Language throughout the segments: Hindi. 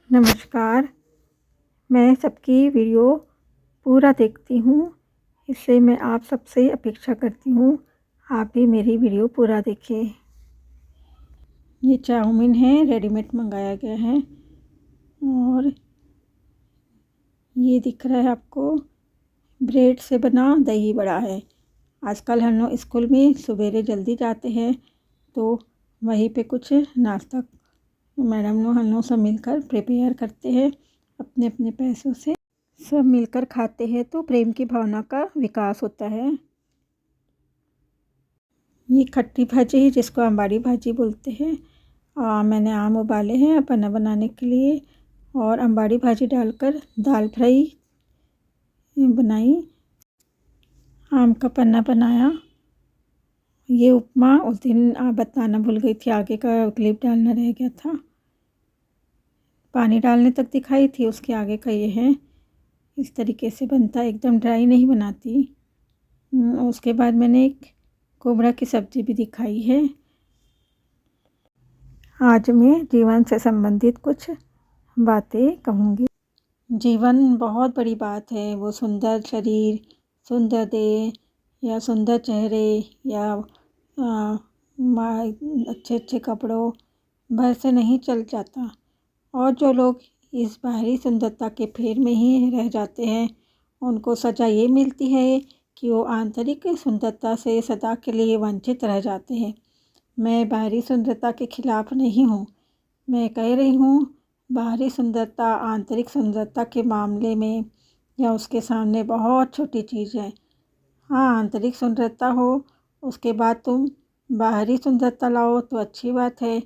नमस्कार। मैं सबकी वीडियो पूरा देखती हूँ, इसलिए मैं आप सबसे अपेक्षा करती हूँ, आप भी मेरी वीडियो पूरा देखें। ये चाउमीन है, रेडीमेड मंगाया गया है और ये दिख रहा है आपको, ब्रेड से बना दही बड़ा है। आजकल हम लोग स्कूल में सवेरे जल्दी जाते हैं, तो वहीं पे कुछ नाश्ता मैडम लोग हम लोग सब मिलकर प्रिपेयर करते हैं अपने अपने पैसों से। सब मिलकर खाते हैं तो प्रेम की भावना का विकास होता है। ये खट्टी भाजी है जिसको अंबाड़ी भाजी बोलते हैं। मैंने आम उबाले हैं पन्ना बनाने के लिए और अंबाड़ी भाजी डालकर दाल फ्राई बनाई। आम का पन्ना बनाया। ये उपमा उस दिन बताना भूल गई थी, आगे का क्लिप डालना रह गया था। पानी डालने तक दिखाई थी, उसके आगे का ये है। इस तरीके से बनता, एकदम ड्राई नहीं बनाती। उसके बाद मैंने एक कोबरा की सब्ज़ी भी दिखाई है। आज मैं जीवन से संबंधित कुछ बातें कहूँगी। जीवन बहुत बड़ी बात है। वो सुंदर शरीर, सुंदर देह या सुंदर चेहरे या अच्छे अच्छे कपड़ों भर से नहीं चल जाता। और जो लोग इस बाहरी सुंदरता के फेर में ही रह जाते हैं, उनको सज़ा ये मिलती है कि वो आंतरिक सुंदरता से सदा के लिए वंचित रह जाते हैं। मैं बाहरी सुंदरता के खिलाफ नहीं हूँ। मैं कह रही हूँ, बाहरी सुंदरता आंतरिक सुंदरता के मामले में या उसके सामने बहुत छोटी चीज़ है। हाँ, आंतरिक सुंदरता हो, उसके बाद तुम बाहरी सुंदरता लाओ तो अच्छी बात है।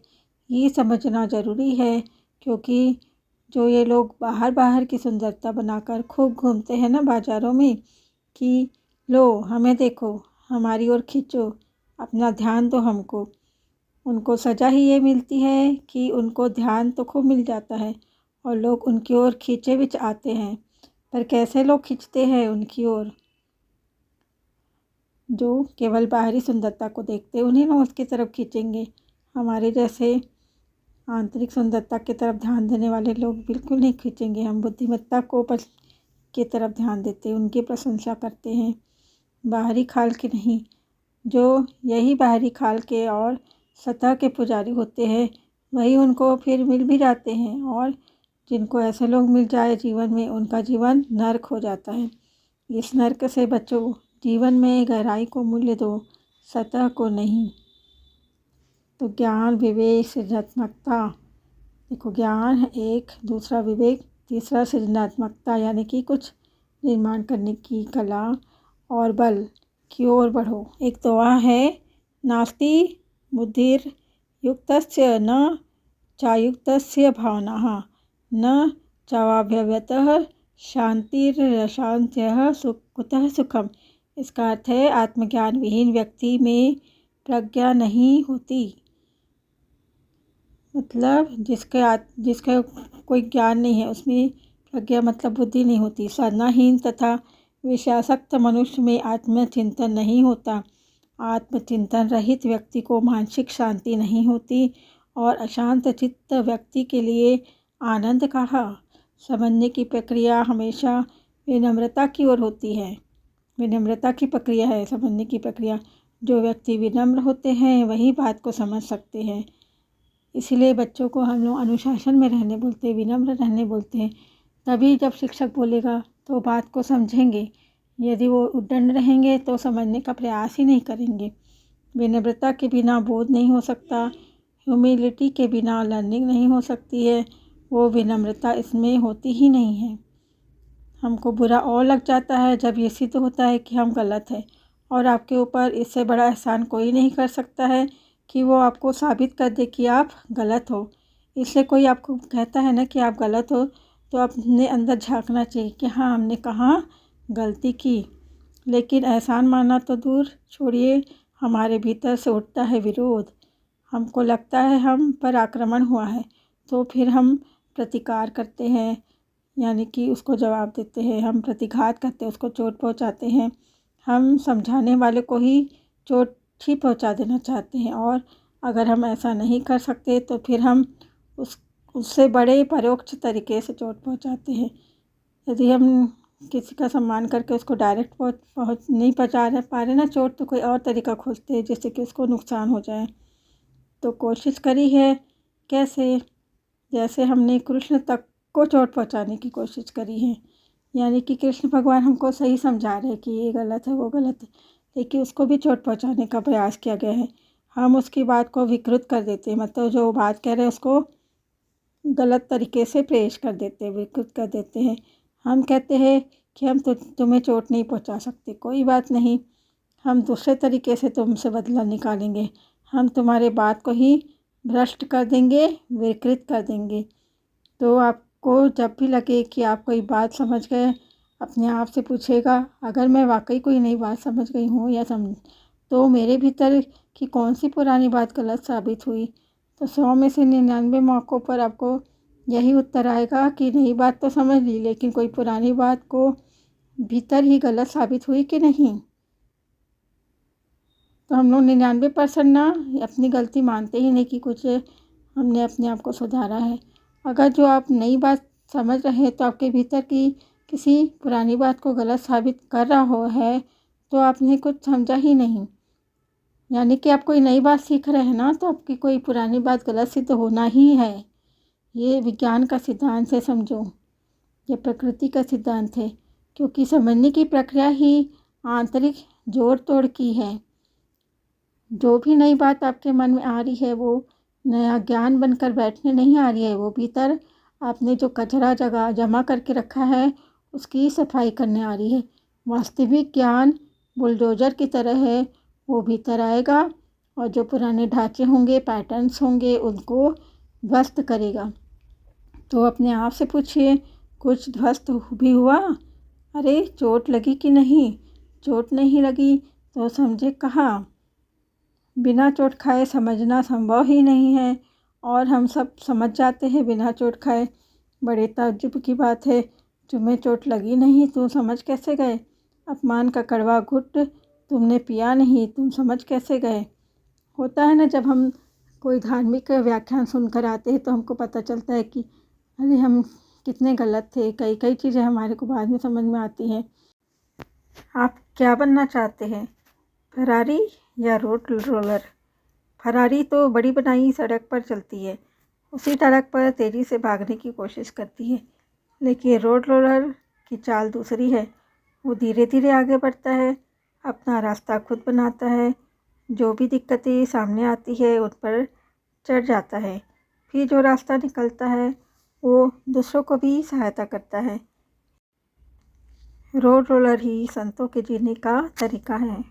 ये समझना ज़रूरी है, क्योंकि जो ये लोग बाहर की सुंदरता बनाकर खूब घूमते हैं ना बाज़ारों में, कि लो हमें देखो, हमारी ओर खींचो, अपना ध्यान दो हमको। उनको सज़ा ही ये मिलती है कि उनको ध्यान तो खूब मिल जाता है और लोग उनकी ओर खींचे भी आते हैं। पर कैसे लोग खींचते हैं उनकी ओर? जो केवल बाहरी सुंदरता को देखते, उन्हीं लोग उसकी तरफ खींचेंगे। हमारे जैसे आंतरिक सुंदरता की तरफ ध्यान देने वाले लोग बिल्कुल नहीं खींचेंगे। हम बुद्धिमत्ता को की तरफ ध्यान देते, उनकी प्रशंसा करते हैं, बाहरी खाल के नहीं। जो यही बाहरी खाल के और सतह के पुजारी होते हैं, वही उनको फिर मिल भी जाते हैं। और जिनको ऐसे लोग मिल जाए जीवन में, उनका जीवन नर्क हो जाता है। इस नर्क से बचो, जीवन में गहराई को मूल्य दो, सतह को नहीं। तो ज्ञान, विवेक, सृजनात्मकता। देखो, ज्ञान है एक, दूसरा विवेक, तीसरा सृजनात्मकता यानी कि कुछ निर्माण करने की कला और बल की ओर बढ़ो। एक दुआ है, नास्ति बुद्धिर्युक्तस्य न चायुक्तस्य भावनाः न चावाभ्यवतः शांतिरशांत्यः कुतः सुखम। इसका अर्थ है, आत्मज्ञान विहीन व्यक्ति में प्रज्ञा नहीं होती। मतलब जिसका कोई ज्ञान नहीं है, उसमें प्रज्ञा मतलब बुद्धि नहीं होती। साधनाहीन तथा विषयासक्त मनुष्य में आत्मचिंतन नहीं होता। आत्मचिंतन रहित व्यक्ति को मानसिक शांति नहीं होती और अशांत चित्त व्यक्ति के लिए आनंद कहाँ। समझने की प्रक्रिया हमेशा विनम्रता की ओर होती है। विनम्रता की प्रक्रिया है समझने की प्रक्रिया। जो व्यक्ति विनम्र होते हैं वही बात को समझ सकते हैं। इसलिए बच्चों को हम लोग अनुशासन में रहने बोलते हैं, विनम्र रहने बोलते हैं। तभी जब शिक्षक बोलेगा तो बात को समझेंगे। यदि वो उद्दंड रहेंगे तो समझने का प्रयास ही नहीं करेंगे। विनम्रता के बिना बोध नहीं हो सकता। ह्यूमिलिटी के बिना लर्निंग नहीं हो सकती है। वो विनम्रता इसमें होती ही नहीं है। हमको बुरा और लग जाता है जब ये सिद्ध होता है कि हम गलत हैं, और आपके ऊपर इससे बड़ा एहसान कोई नहीं कर सकता है कि वो आपको साबित कर दे कि आप गलत हो। इसलिए कोई आपको कहता है ना कि आप गलत हो, तो अपने अंदर झांकना चाहिए कि हाँ, हमने कहाँ गलती की। लेकिन एहसान मानना तो दूर छोड़िए, हमारे भीतर से उठता है विरोध। हमको लगता है हम पर आक्रमण हुआ है, तो फिर हम प्रतिकार करते हैं, यानी कि उसको जवाब देते हैं। हम प्रतिघात करते हैं, उसको चोट पहुंचाते हैं। हम समझाने वाले को ही चोट पहुंचा देना चाहते हैं। और अगर हम ऐसा नहीं कर सकते तो फिर हम उससे बड़े परोक्ष तरीके से चोट पहुंचाते हैं। यदि हम किसी का सम्मान करके उसको डायरेक्ट पहुंच नहीं पहुंचा पा रहे ना चोट, तो कोई और तरीका खोजते हैं जिससे कि उसको नुकसान हो जाए। तो कोशिश करी है कैसे, जैसे हमने कृष्ण तक को चोट पहुंचाने की कोशिश करी है, यानी कि कृष्ण भगवान हमको सही समझा रहे हैं कि ये गलत है वो गलत है, लेकिन उसको भी चोट पहुंचाने का प्रयास किया गया है। हम उसकी बात को विकृत कर देते हैं, मतलब जो बात कह रहे हैं उसको गलत तरीके से पेश कर देते हैं, विकृत कर देते हैं। हम कहते हैं कि हम तुम्हें चोट नहीं पहुंचा सकते, कोई बात नहीं, हम दूसरे तरीके से तुमसे बदला निकालेंगे, हम तुम्हारे बात को ही भ्रष्ट कर देंगे, विकृत कर देंगे। तो आपको जब भी लगे कि आप कोई बात समझ गए, अपने आप से पूछेगा, अगर मैं वाकई कोई नई बात समझ गई हूँ या तो मेरे भीतर की कौन सी पुरानी बात गलत साबित हुई। तो 100 में से 99 मौक़ों पर आपको यही उत्तर आएगा कि नई बात तो समझ ली, लेकिन कोई पुरानी बात को भीतर ही गलत साबित हुई कि नहीं। तो हम लोग 99% ना अपनी गलती मानते ही नहीं कि कुछ हमने अपने आप को सुधारा है। अगर जो आप नई बात समझ रहे हैं तो आपके भीतर की किसी पुरानी बात को गलत साबित कर रहा हो है, तो आपने कुछ समझा ही नहीं। यानी कि आप कोई नई बात सीख रहे हैं ना, तो आपकी कोई पुरानी बात गलत सिद्ध होना ही है। ये विज्ञान का सिद्धांत है, समझो, ये प्रकृति का सिद्धांत है, क्योंकि समझने की प्रक्रिया ही आंतरिक जोड़ तोड़ की है। जो भी नई बात आपके मन में आ रही है वो नया ज्ञान बनकर बैठने नहीं आ रही है, वो भीतर आपने जो कचरा जमा करके रखा है उसकी सफाई करने आ रही है। वास्तविक ज्ञान बुलडोज़र की तरह है, वो भीतर आएगा और जो पुराने ढांचे होंगे, पैटर्न्स होंगे, उनको ध्वस्त करेगा। तो अपने आप से पूछिए, कुछ ध्वस्त भी हुआ? अरे चोट लगी कि नहीं? चोट नहीं लगी तो समझे कहाँ? बिना चोट खाए समझना संभव ही नहीं है, और हम सब समझ जाते हैं बिना चोट खाए। बड़े ताज्जुब की बात है, तुम्हें चोट लगी नहीं तुम समझ कैसे गए? अपमान का कड़वा घुट तुमने पिया नहीं, तुम समझ कैसे गए? होता है ना, जब हम कोई धार्मिक व्याख्यान सुनकर आते हैं तो हमको पता चलता है कि अरे हम कितने गलत थे। कई कई चीज़ें हमारे को बाद में समझ में आती हैं। आप क्या बनना चाहते हैं, फरारी या रोड रोलर? फरारी तो बड़ी बनाई सड़क पर चलती है, उसी सड़क पर तेज़ी से भागने की कोशिश करती है, लेकिन रोड रोलर की चाल दूसरी है। वो धीरे धीरे आगे बढ़ता है, अपना रास्ता खुद बनाता है, जो भी दिक्कतें सामने आती है उन पर चढ़ जाता है, फिर जो रास्ता निकलता है वो दूसरों को भी सहायता करता है। रोड रोलर ही संतों के जीने का तरीका है।